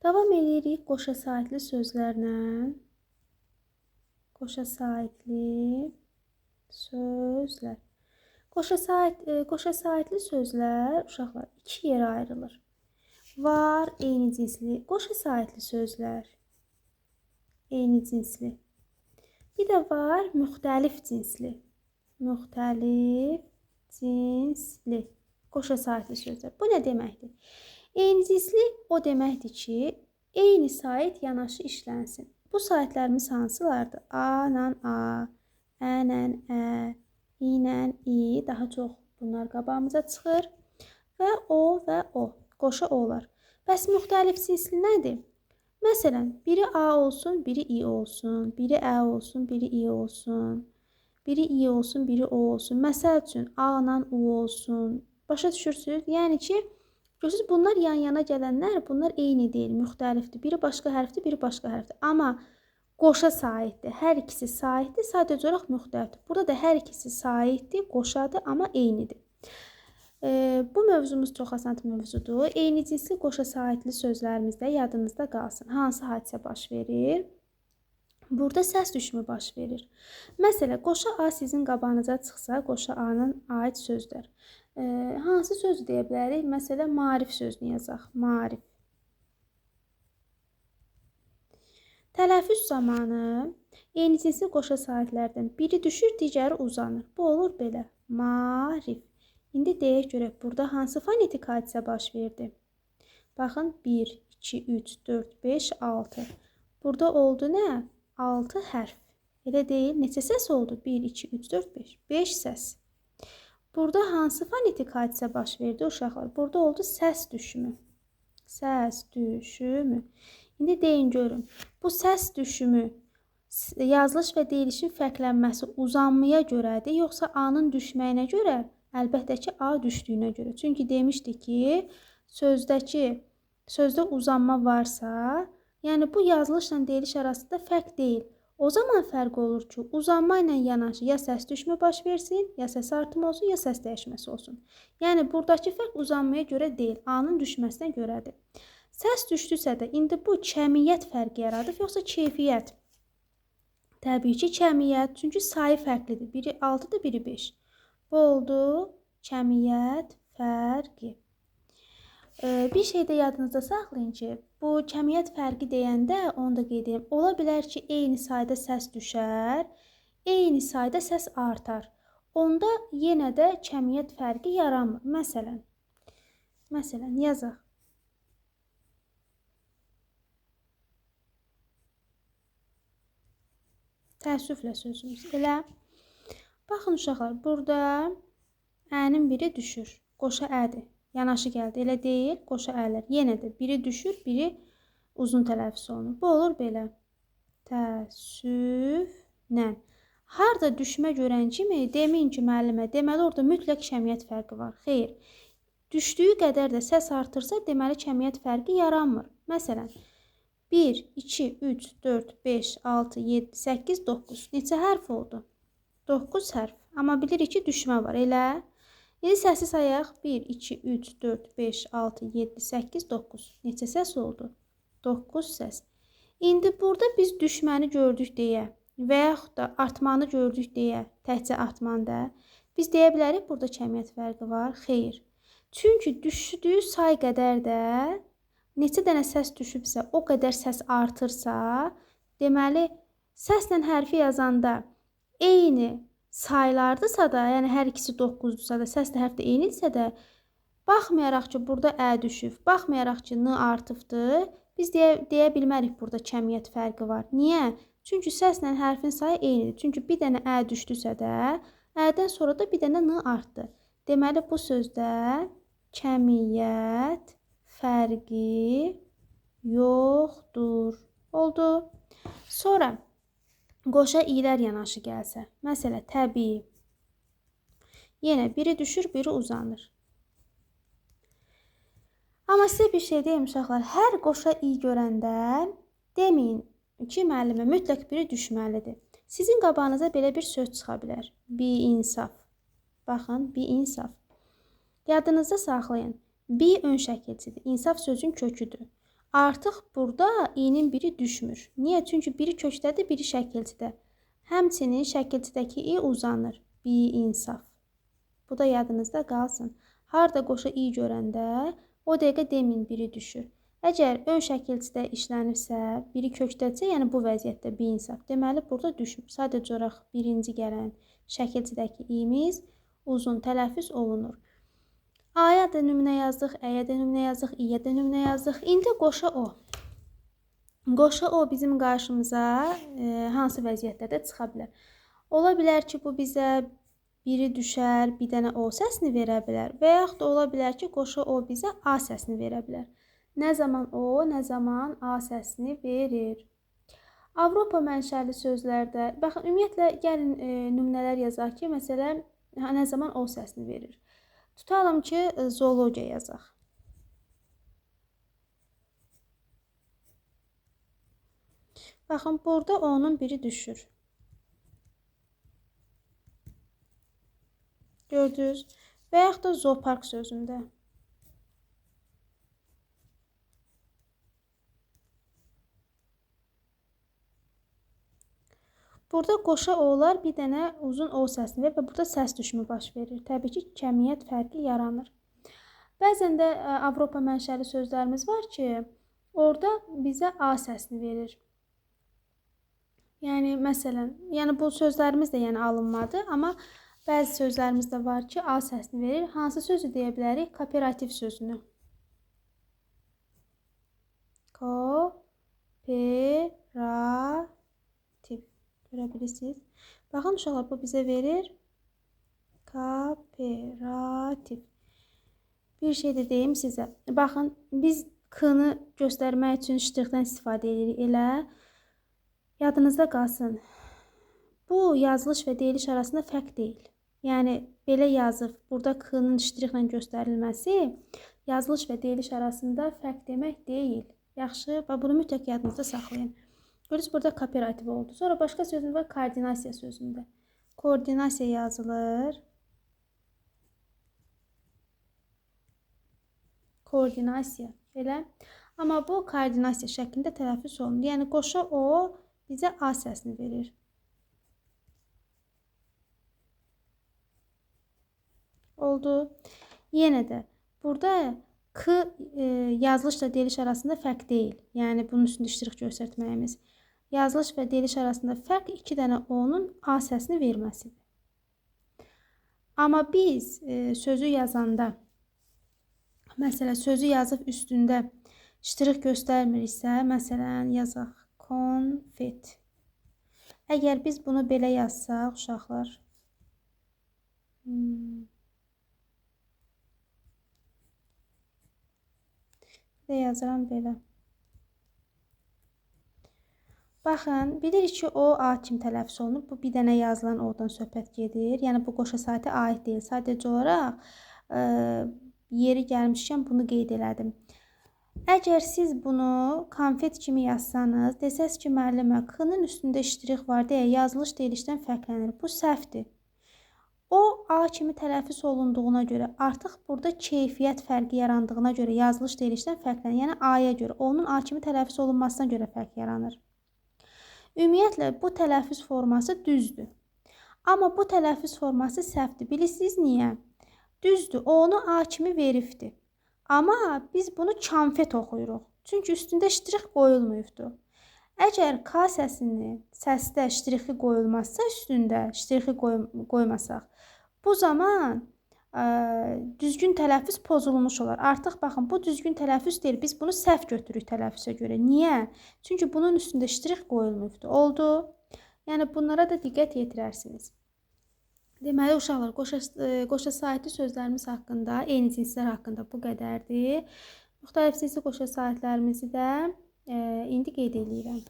Davam edirik qoşa saitli sözlərlə. Qoşa saitli sözlər. Qoşa saitli sözlər uşaqlar iki yerə ayrılır. Var eyni cinsli qoşa saitli sözlər. Eyni cinsli. Bir də var müxtəlif cinsli. Müxtəlif cinsli qoşa saitli sözlər. Bu nə deməkdir? Eyni cinsli o deməkdir ki, eyni sait yanaşı işlənsin. Bu saitlərimiz hansılardır? A ilə A, Ə ilə Ə, İ ilə İ, daha çox bunlar qabağımıza çıxır. Və o. Qoşa olar. Bəs müxtəlif cinsli nədir? Məsələn, biri A olsun, biri İ olsun, biri Ə olsun, biri İ olsun, biri İ olsun, biri O olsun. Məsəl üçün, A ilə U olsun. Başa düşürsünüz? Yəni ki, görürsünüz, bunlar yan-yana gələnlər, bunlar eyni deyil, müxtəlifdir. Biri başqa hərfdir, biri başqa hərfdir. Amma qoşa saitdir. Hər ikisi saitdir, sadəcə olaraq müxtəlifdir. Burada da hər ikisi saitdir, qoşadır, amma eynidir. Bu mövzumuz çox asan mövzudur. Eyni cinsli qoşa saitli sözlərimizdə yadınızda qalsın. Hansı hadisə baş verir? Burada səs düşümü baş verir. Məsələn, qoşa A sizin qabağınıza çıxsa, qoşa A-nın aid sözdür. Hansı sözü deyə bilərik? Məsələn, maarif sözünü yazaq. Maarif. Tələffüz zamanı eyni cinsli qoşa saitlərdən biri düşür, digəri uzanır. Bu olur belə. Maarif. İndi deyək görək, burada hansı fonetik hadisə baş verdi? Baxın, 1, 2, 3, 4, 5, 6. Burada oldu nə? 6 hərf. Elə deyil. Neçə səs oldu? 1, 2, 3, 4, 5. 5 səs. Burada hansı fonetik hadisə baş verdi uşaqlar? Burada oldu səs düşümü. Səs düşümü. İndi deyin görün. Bu səs düşümü yazılış və deyilişin fərqlənməsi uzanmaya görədir, yoxsa A-nın düşməyinə görə? Əlbəttə ki, A düşdüyünə görə. Çünki demişdik ki, sözdə uzanma varsa, yəni bu yazılışla deyiliş arasında fərq deyil. O zaman fərq olur ki, uzanma ilə yanaşı ya səs düşmə baş versin, ya səs artımı olsun, ya səs dəyişməsi olsun. Yəni buradakı fərq uzanmaya görə deyil, A-nın düşməsinə görədir. Səs düşdüsə də indi bu kəmiyyət fərqi yaradır, yoxsa keyfiyyət? Təbii ki, kəmiyyət, çünki sayı fərqlidir. Biri 6-dır, biri 5. Bu oldu kəmiyyət fərqi. Bir şey də yadınızda saxlayın ki, bu kəmiyyət fərqi deyəndə onu da qeyd edeyim. Ola bilər ki, eyni sayda səs düşər, eyni sayda səs artar. Onda yenə də kəmiyyət fərqi yaranmır. Məsələn, yazaq. Təəssüflə sözümüz. Elə. Baxın uşaqlar, burada Ə-nin biri düşür. Qoşa Ədir. Yanaşı gəldi. Elə deyil. Qoşa Ələr. Yenə də biri düşür, biri uzun tələffüz olunur. Bu olur belə. Təəssüflə. Harada düşmə görən kimi deməyin ki, müəllimə, deməli orada mütləq kəmiyyət fərqi var. Xeyr. Düşdüyü qədər də səs artırsa, deməli kəmiyyət fərqi yaranmır. Məsələn, 1, 2, 3, 4, 5, 6, 7, 8, 9. Neçə hərf oldu? 9 hərf. Amma bilirik ki, düşmə var. Elə. İndi səsi sayaq. 1, 2, 3, 4, 5, 6, 7, 8, 9. Neçə səs oldu? 9 səs. İndi burada biz düşməni gördük deyə və yaxud da artmanı gördük deyə, təkcə artmanda, biz deyə bilərik burada kəmiyyət fərqi var. Xeyr. Çünki düşdüyü say qədər də neçə dənə səs düşübsə, o qədər səs artırsa, deməli, səslə hərfi yazanda eyni saylardırsa da, yəni hər ikisi 9-dursa da, səslə hərf də eynidirsə də, baxmayaraq ki, burada Ə düşüb, baxmayaraq ki, N artıbdır, biz deyə bilmərik burada kəmiyyət fərqi var. Niyə? Çünki səslə hərfin sayı eynidir. Çünki bir dənə Ə düşdüsə də, Ə-dən sonra da bir dənə N artdı. Deməli, bu sözdə kəmiyyət fərqi yoxdur. Oldu. Sonra qoşa İ-lər yanaşı gəlsə, məsələn, təbii. Yenə biri düşür, biri uzanır. Amma sizə bir şey deyim uşaqlar, hər qoşa İ görəndə deməyin ki, müəllimə mütləq biri düşməlidir. Sizin qabağınıza belə bir söz çıxa bilər. Bi-insaf. Baxın, bi-insaf. Yadınızda saxlayın. Bi ön şəkilçidir. İnsaf sözün köküdür. Artıq burada i-nin biri düşmür. Niyə? Çünki biri kökdədir, biri şəkilçidə. Həmçinin şəkilçidəki i uzanır. Bi-insaf. Bu da yadınızda qalsın. Harda qoşa i görəndə o dəqiqə demin biri düşür. Əgər ön şəkilçidə işlənirsə, biri kökdədirsə, yəni bu vəziyyətdə bi-insaf. Deməli, burada düşmür. Sadəcə olaraq birinci gələn şəkilçidəki i-miz uzun tələffüz olunur. A-ya da nümunə yazdıq, ə-yə də nümunə yazdıq, i-yə də nümunə yazdıq. İndi qoşa o. Qoşa o bizim qarşımıza hansı vəziyyətlərdə çıxa bilər? Ola bilər ki, bu bizə biri düşər, bir dənə o səsini verə bilər və yaxud da ola bilər ki, qoşa o bizə a səsini verə bilər. Nə zaman o, nə zaman a səsini verir? Avropa mənşəli sözlərdə, baxın, ümumiyyətlə, gəlin nümunələr yazaq ki, məsələn, nə zaman o səsini verir? Tutalım ki, zoologiya yazaq. Baxın, burada onun biri düşür. Gördünüz? Və yaxud da zoopark sözündə. Burada qoşa o'lar bir dənə uzun o səsini verir və burada səs düşümü baş verir. Təbii ki, kəmiyyət fərqi yaranır. Bəzən də Avropa mənşəli sözlərimiz var ki, orada bizə a səsini verir. Yəni, məsələn, bu sözlərimiz də alınmadı, amma bəzi sözlərimiz də var ki, a səsini verir. Hansı sözü deyə bilərik? Kooperativ sözünü. Kooperativ. Görə bilirsiniz. Baxın, uşaqlar, bu bizə verir. Kooperativ. Bir şey də deyim sizə. Baxın, biz k-nı göstərmək üçün ştrixdən istifadə edirik. Elə yadınızda qalsın. Bu yazılış və deyiliş arasında fərq deyil. Yəni, belə yazıb, burada k-nın ştrixlə göstərilməsi yazılış və deyiliş arasında fərq demək deyil. Yaxşı, bunu mütləq yadınızda saxlayın. Görürsünüz, burada kooperativ oldu. Sonra başqa sözümüz var, koordinasiya sözündə. Koordinasiya yazılır. Koordinasiya, elə. Amma bu koordinasiya şəklində tələffüz olunur. Yəni, qoşa o bizə a səsini verir. Oldu. Yenə də, burada k yazılışla deyiliş arasında fərq deyil. Yəni, bunun üstündə ştrix göstərməyimiz. Yazılış və deyiliş arasında fərq 2 dənə o-nun a səsini verməsidir. Amma biz sözü yazanda, məsələn, sözü yazıb üstündə ştrix göstərmiriksə, məsələn, yazaq konfet. Əgər biz bunu belə yazsaq, uşaqlar, də yazıram belə. Baxın, bilirik ki, o a kimi tələffüz olunur. Bu bir dənə yazılan o-dan söhbət gedir. Yəni, bu qoşa saitə aid deyil. Sadəcə olaraq yeri gəlmişkən bunu qeyd elədim. Əgər siz bunu konfet kimi yazsanız, desəz ki, müəllimə, k-nın üstündə ştrix var deyə yazılış deyilişdən fərqlənir. Bu səhvdir. O a kimi tələffüz olunduğuna görə, artıq burada keyfiyyət fərqi yarandığına görə yazılış deyilişdən fərqlənir. Yəni, a-ya görə, onun a kimi tələffüz olunmasına görə fərq yaranır. Ümumiyyətlə, bu tələffüz forması düzdür. Amma bu tələffüz forması səhvdir. Bilirsiniz niyə? Düzdür, onu a kimi veribdir. Amma biz bunu konfet oxuyuruq. Çünki üstündə ştrix qoyulmayıbdır. Əgər k səsini səsdə ştrixi qoyulmazsa üstündə ştrixi qoymasaq, bu zaman düzgün tələffüz pozulmuş olar. Artıq baxın, bu düzgün tələffüz deyil. Biz bunu səhv götürürük tələffüzə görə. Niyə? Çünki bunun üstündə ştrix qoyulmayıbdır. Oldu. Yəni, bunlara da diqqət yetirərsiniz. Deməli, uşaqlar, qoşa saitli sözlərimiz haqqında, eyni cinslər haqqında bu qədərdir. Müxtəlif cinsli qoşa saitlərimizi də indi qeyd edirəm.